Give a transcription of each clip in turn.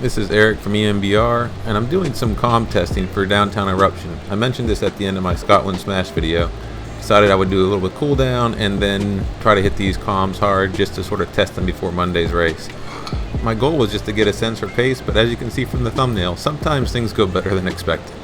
This is Eric from E.M.B.R, and I'm doing some KOM testing for downtown Eruption. I mentioned this at the end of my Scotland Smash video. Decided I would do a little bit cool down and then try to hit these KOMs hard just to sort of test them before Monday's race. My goal was just to get a sense for pace, but as you can see from the thumbnail, sometimes things go better than expected.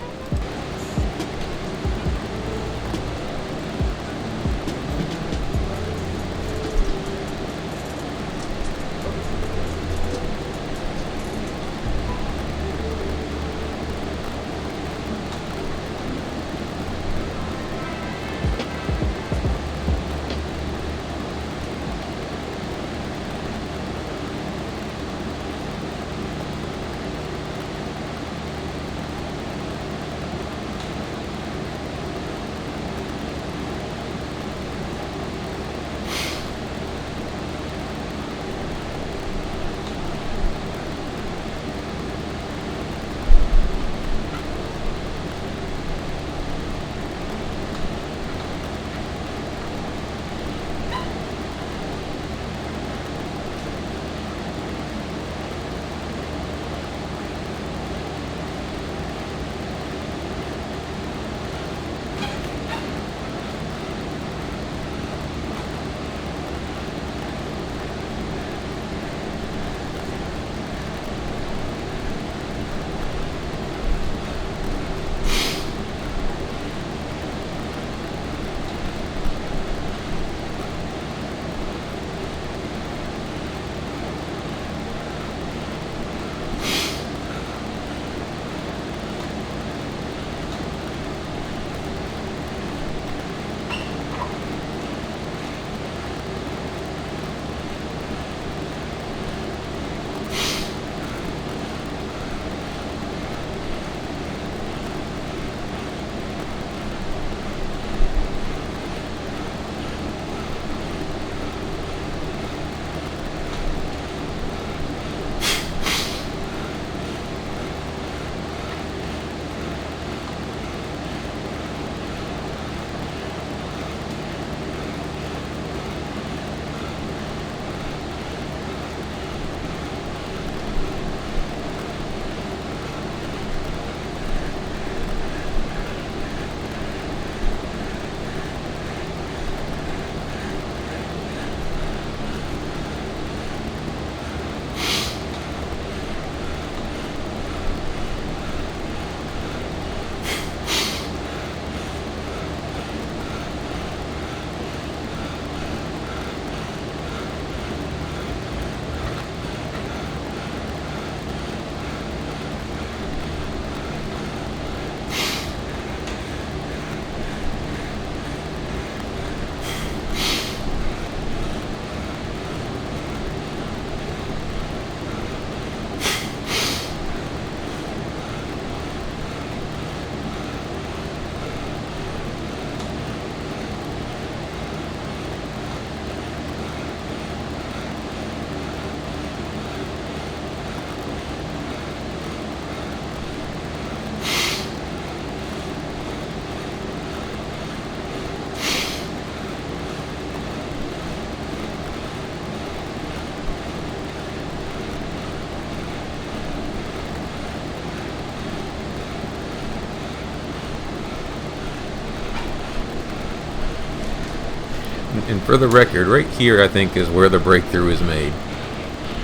And for the record, right here I think is where the breakthrough is made.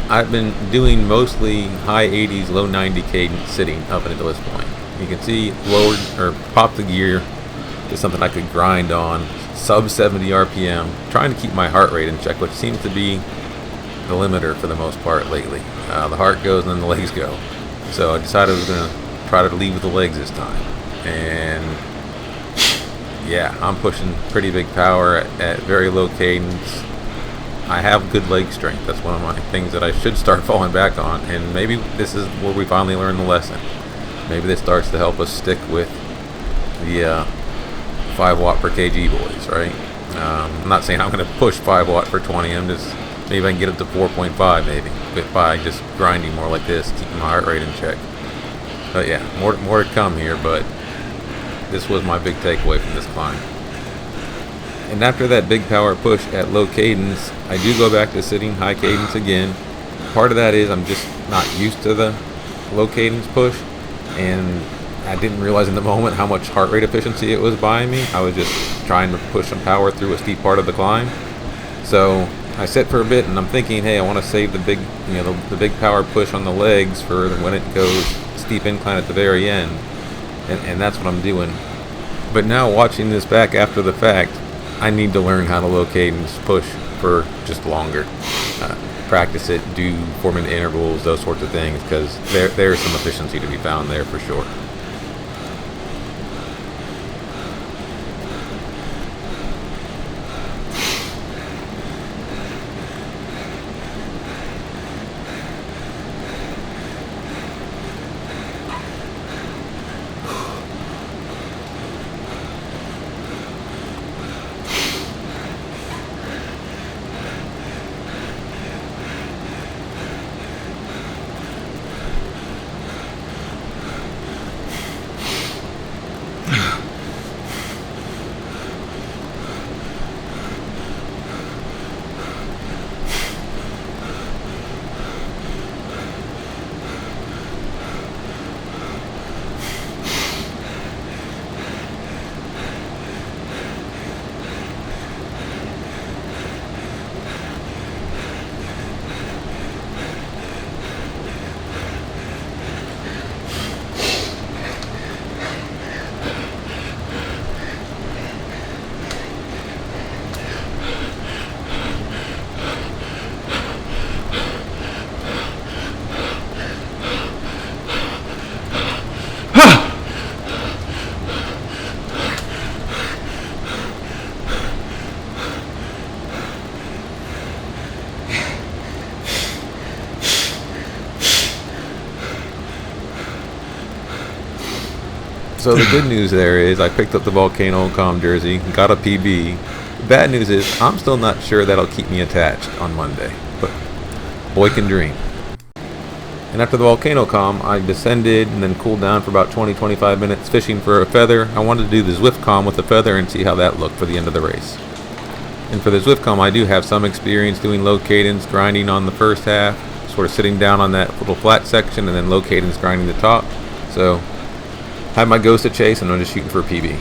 I've been doing mostly high 80s, low 90 cadence sitting up until this point. You can see lowered or popped the gear to something I could grind on, sub 70 RPM, trying to keep my heart rate in check, which seems to be the limiter for the most part lately. The heart goes and then the legs go. So I decided I was going to try to lead with the legs this time. And yeah, I'm pushing pretty big power at very low cadence. I have good leg strength. That's one of my things that I should start falling back on, and maybe this is where we finally learn the lesson. Maybe this starts to help us stick with the 5 watt per kg boys, right? I'm not saying I'm going to push 5 watt for 20. I'm just, maybe I can get up to 4.5 maybe by just grinding more like this, keeping my heart rate in check. But yeah, more to come here, but this was my big takeaway from this climb. And after that big power push at low cadence, I do go back to sitting high cadence again. Part of that is I'm just not used to the low cadence push, and I didn't realize in the moment how much heart rate efficiency it was buying me. I was just trying to push some power through a steep part of the climb. So I sit for a bit, and I'm thinking, hey, I want to save the big, the big power push on the legs for when it goes steep incline at the very end, and that's what I'm doing. But now watching this back after the fact, I need to learn how to low cadence push for just longer. Practice it, do 4-minute intervals, those sorts of things, because there's some efficiency to be found there for sure. So the good news there is I picked up the Volcano KOM jersey, got a PB. The bad news is I'm still not sure that'll keep me attached on Monday, but boy can dream. And after the Volcano KOM, I descended and then cooled down for about 20-25 minutes fishing for a feather. I wanted to do the Zwift KOM with a feather and see how that looked for the end of the race. And for the Zwift KOM, I do have some experience doing low cadence grinding on the first half, sort of sitting down on that little flat section and then low cadence grinding the top. So I have my ghost to chase, and I'm just shooting for a PB.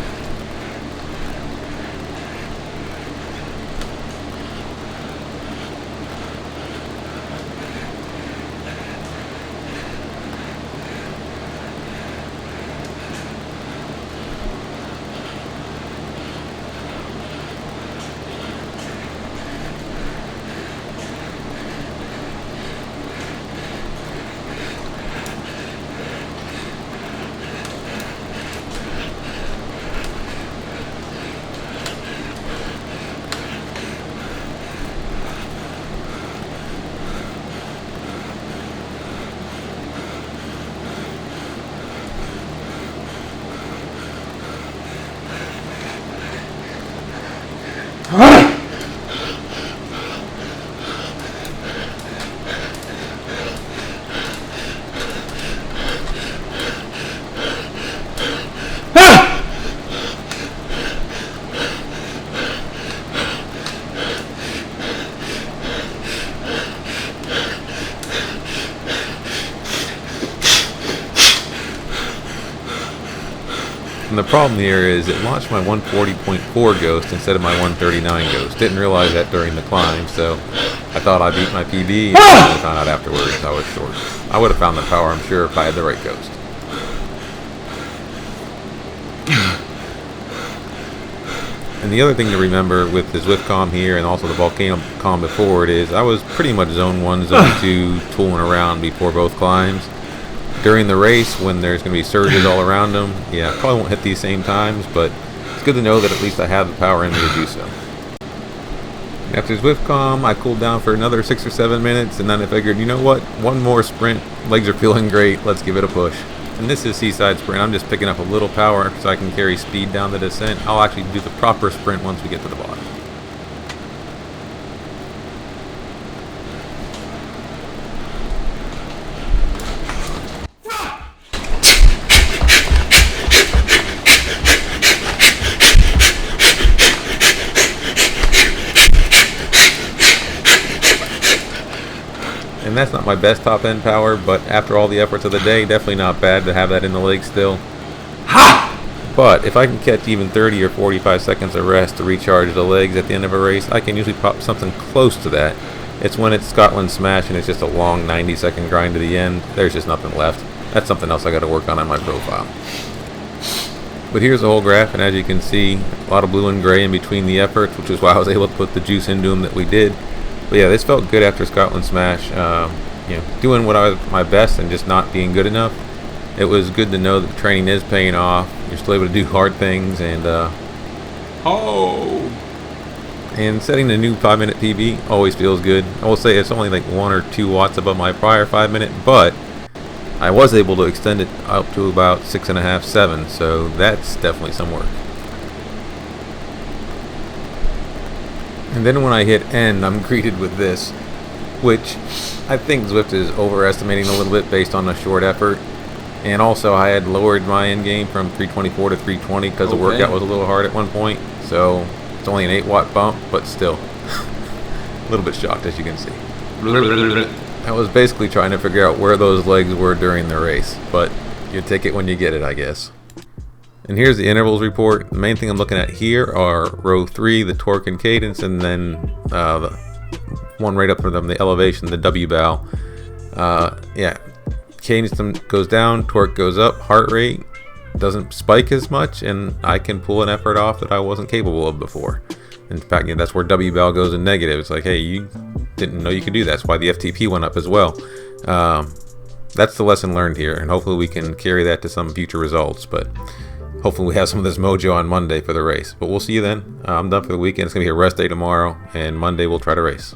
And the problem here is it launched my 140.4 ghost instead of my 139 ghost. Didn't realize that during the climb, so I thought I beat my PB, and I found out afterwards I was short. I would have found the power, I'm sure, if I had the right ghost. And the other thing to remember with the Zwift KOM here and also the Volcano KOM before it is I was pretty much zone 1, zone 2 tooling around before both climbs. During the race, when there's going to be surges all around them, yeah, I probably won't hit these same times, but it's good to know that at least I have the power in me to do so. And after Zwift KOM, I cooled down for another 6 or 7 minutes, and then I figured, you know what, one more sprint, legs are feeling great, let's give it a push. And this is Seaside sprint. I'm just picking up a little power so I can carry speed down the descent. I'll actually do the proper sprint once we get to the bottom. And that's not my best top end power, but after all the efforts of the day, definitely not bad to have that in the legs still. But if I can catch even 30 or 45 seconds of rest to recharge the legs at the end of a race, I can usually pop something close to that. It's when it's Scotland Smash and it's just a long 90-second grind to the end, there's just nothing left. That's something else I got to work on my profile. But here's the whole graph, and as you can see, a lot of blue and gray in between the efforts, which is why I was able to put the juice into them that we did. But yeah, this felt good after Scotland Smash. Doing what I was my best and just not being good enough. It was good to know that the training is paying off. You're still able to do hard things, and and setting a new 5-minute PB always feels good. I will say it's only like 1 or 2 watts above my prior 5-minute, but I was able to extend it up to about 6.5, 7. So that's definitely some work. And then when I hit end, I'm greeted with this, which I think Zwift is overestimating a little bit based on a short effort. And also, I had lowered my end game from 324 to 320 because the workout was a little hard at one point. So it's only an 8-watt bump, but still a little bit shocked, as you can see. I was basically trying to figure out where those legs were during the race, but you take it when you get it, I guess. And here's the intervals report. The main thing I'm looking at here are row 3, the torque and cadence, and then the one right up from them, the elevation, the W-bow. Cadence goes down, torque goes up, heart rate doesn't spike as much, and I can pull an effort off that I wasn't capable of before. In fact, that's where W-bow goes in negative. It's like, hey, you didn't know you could do that. That's why the FTP went up as well. That's the lesson learned here, and hopefully we can carry that to some future results. But hopefully we have some of this mojo on Monday for the race. But we'll see you then. I'm done for the weekend. It's going to be a rest day tomorrow, and Monday we'll try to race.